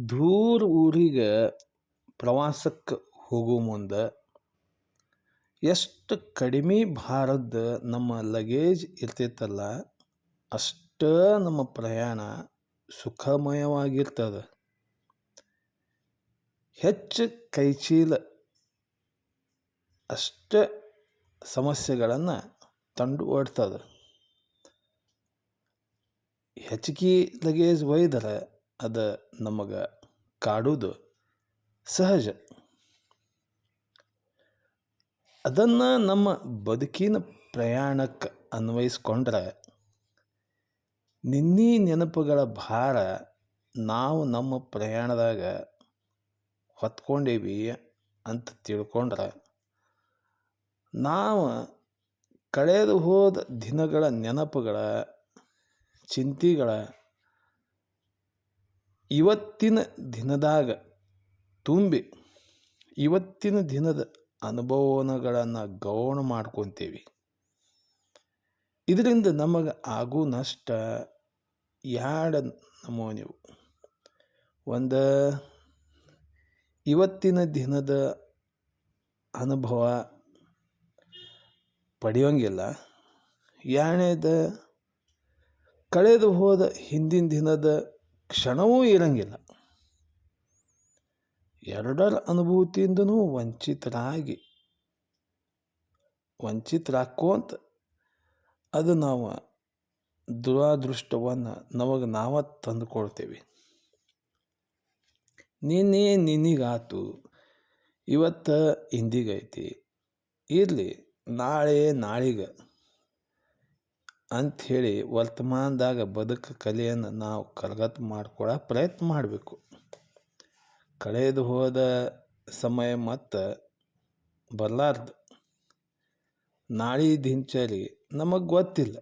ದೂರ ಊರಿಗೆ ಪ್ರವಾಸಕ್ಕೆ ಹೋಗೋ ಮುಂದೆ ಎಷ್ಟು ಕಡಿಮೆ ಭಾರದ ನಮ್ಮ ಲಗೇಜ್ ಇರ್ತೈತಲ್ಲ ಅಷ್ಟೇ ನಮ್ಮ ಪ್ರಯಾಣ ಸುಖಮಯವಾಗಿರ್ತದೆ. ಹೆಚ್ಚು ಕೈಚೀಲ ಅಷ್ಟೇ ಸಮಸ್ಯೆಗಳನ್ನು ತಂದು ಒಡ್ತದೆ. ಹೆಚ್ಚಿಗೆ ಲಗೇಜ್ ಒಯ್ದರೆ ಅದು ನಮಗೆ ಕಾಡುವುದು ಸಹಜ. ಅದನ್ನು ನಮ್ಮ ಬದುಕಿನ ಪ್ರಯಾಣಕ್ಕೆ ಅನ್ವಯಿಸ್ಕೊಂಡ್ರೆ ನಿನ್ನೆ ನೆನಪುಗಳ ಭಾರ ನಾವು ನಮ್ಮ ಪ್ರಯಾಣದಾಗ ಹೊತ್ಕೊಂಡೇವಿ ಅಂತ ತಿಳ್ಕೊಂಡ್ರೆ ನಾವು ಕಳೆದು ಹೋದ ದಿನಗಳ ನೆನಪುಗಳ ಚಿಂತೆಗಳ ಇವತ್ತಿನ ದಿನದಾಗ ತುಂಬಿ ಇವತ್ತಿನ ದಿನದ ಅನುಭವಗಳನ್ನು ಗೌಣ ಮಾಡ್ಕೊತೀವಿ. ಇದರಿಂದ ನಮಗೆ ಆಗೋ ನಷ್ಟ ಎರಡು ನಮೂನೆವು. ಒಂದು, ಇವತ್ತಿನ ದಿನದ ಅನುಭವ ಪಡೆಯೋಂಗಿಲ್ಲ. ಎರಡನೇದು, ಕಳೆದು ಹೋದ ಹಿಂದಿನ ದಿನದ ಕ್ಷಣವೂ ಇರಂಗಿಲ್ಲ. ಎರಡರ ಅನುಭೂತಿಯಿಂದನೂ ವಂಚಿತರಾಕೋಂತ ಅದು ನಾವು ದುರಾದೃಷ್ಟವನ್ನು ನಮಗೆ ನಾವು ತಂದುಕೊಳ್ತೇವೆ. ನಿನ್ನಿಗಾತು, ಇವತ್ತು ಇಂದಿಗೈತಿ, ಇರಲಿ ನಾಳೆಗೆ ಅಂಥೇಳಿ ವರ್ತಮಾನದಾಗ ಬದುಕು ಕಲೆಯನ್ನು ನಾವು ಕರಗತ ಮಾಡ್ಕೊಳ್ಳೋ ಪ್ರಯತ್ನ ಮಾಡಬೇಕು. ಕಳೆದು ಹೋದ ಸಮಯ ಮತ್ತು ಬರಲಾರ್ದು. ನಾಳೆ ದಿನಚರಿ ನಮಗೆ ಗೊತ್ತಿಲ್ಲ.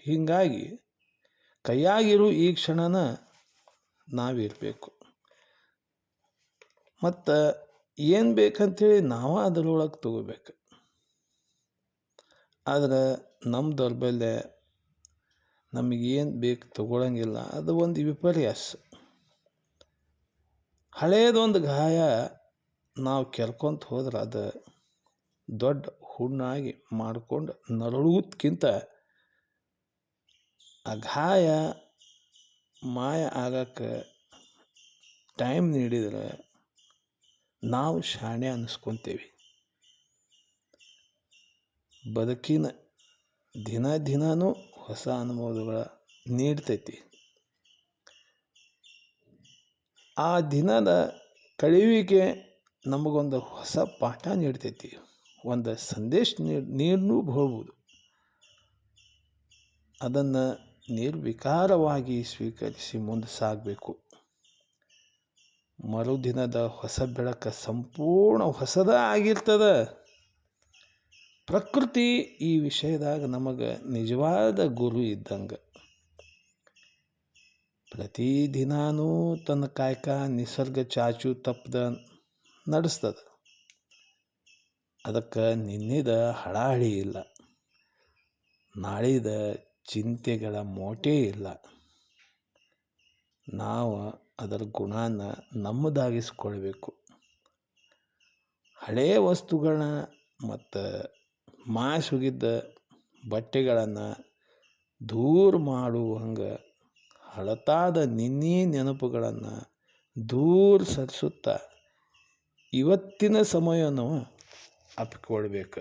ಹೀಗಾಗಿ ಕೈಯಾಗಿರೋ ಈ ಕ್ಷಣನ ನಾವಿರಬೇಕು. ಮತ್ತು ಏನು ಬೇಕಂತೇಳಿ ನಾವು ಅದರೊಳಗೆ ತಗೋಬೇಕು. ಆದರೆ ನಮ್ಮ ದೌರ್ಬಲ್ಯ ನಮಗೇನು ಬೇಕು ತಗೊಳ್ಳಂಗಿಲ್ಲ. ಅದು ಒಂದು ವಿಪರ್ಯಾಸ. ಹಳೆಯದೊಂದು ಗಾಯ ನಾವು ಕೆರ್ಕೊಂತ ಹೋದ್ರೆ ಅದು ದೊಡ್ಡ ಹುಣ್ಣಾಗಿ ಮಾಡಿಕೊಂಡು ನರಳುವುದಕ್ಕಿಂತ ಆ ಗಾಯ ಮಾಯ ಆಗಕ್ಕೆ ಟೈಮ್ ನೀಡಿದರೆ ನಾವು ಶಾಣೆ ಅನ್ನಿಸ್ಕೊತೇವೆ. ಬದುಕಿನ ದಿನನೂ ಹೊಸ ಅನುಭವಗಳ ನೀಡ್ತೈತಿ. ಆ ದಿನದ ಕಳೆಯುವಿಕೆ ನಮಗೊಂದು ಹೊಸ ಪಾಠ ನೀಡ್ತೈತಿ. ಒಂದು ಸಂದೇಶ ನೀಡಬಹುದು. ಅದನ್ನು ನಿರ್ವಿಕಾರವಾಗಿ ಸ್ವೀಕರಿಸಿ ಮುಂದೆ ಸಾಗಬೇಕು. ಮರುದಿನದ ಹೊಸ ಬೆಳಕು ಸಂಪೂರ್ಣ ಹೊಸದ ಆಗಿರ್ತದೆ. ಪ್ರಕೃತಿ ಈ ವಿಷಯದಾಗ ನಮಗೆ ನಿಜವಾದ ಗುರು ಇದ್ದಂಗೆ. ಪ್ರತಿದಿನಾನೂ ತನ್ನ ಕಾಯಕ ನಿಸರ್ಗ ಚಾಚು ತಪ್ಪದ ನಡೆಸ್ತದೆ. ಅದಕ್ಕೆ ನಿನ್ನೆದ ಹಳಾಹಳಿ ಇಲ್ಲ, ನಾಳಿದ ಚಿಂತೆಗಳ ಮೋಟೇ ಇಲ್ಲ. ನಾವು ಅದರ ಗುಣನ ನಮ್ಮದಾಗಿಸ್ಕೊಳ್ಬೇಕು. ಹಳೆಯ ವಸ್ತುಗಳನ್ನ ಮತ್ತು ಮಾಸಿ ಹೋಗಿದ್ದ ಬಟ್ಟೆಗಳನ್ನು ದೂರ ಮಾಡುವಂಗೆ ಹಳತಾದ ನಿನ್ನೆ ನೆನಪುಗಳನ್ನು ದೂರ ಸರಿಸುತ್ತಾ ಇವತ್ತಿನ ಸಮಯವನ್ನು ಅಪ್ಪಿಕೊಳ್ಬೇಕು.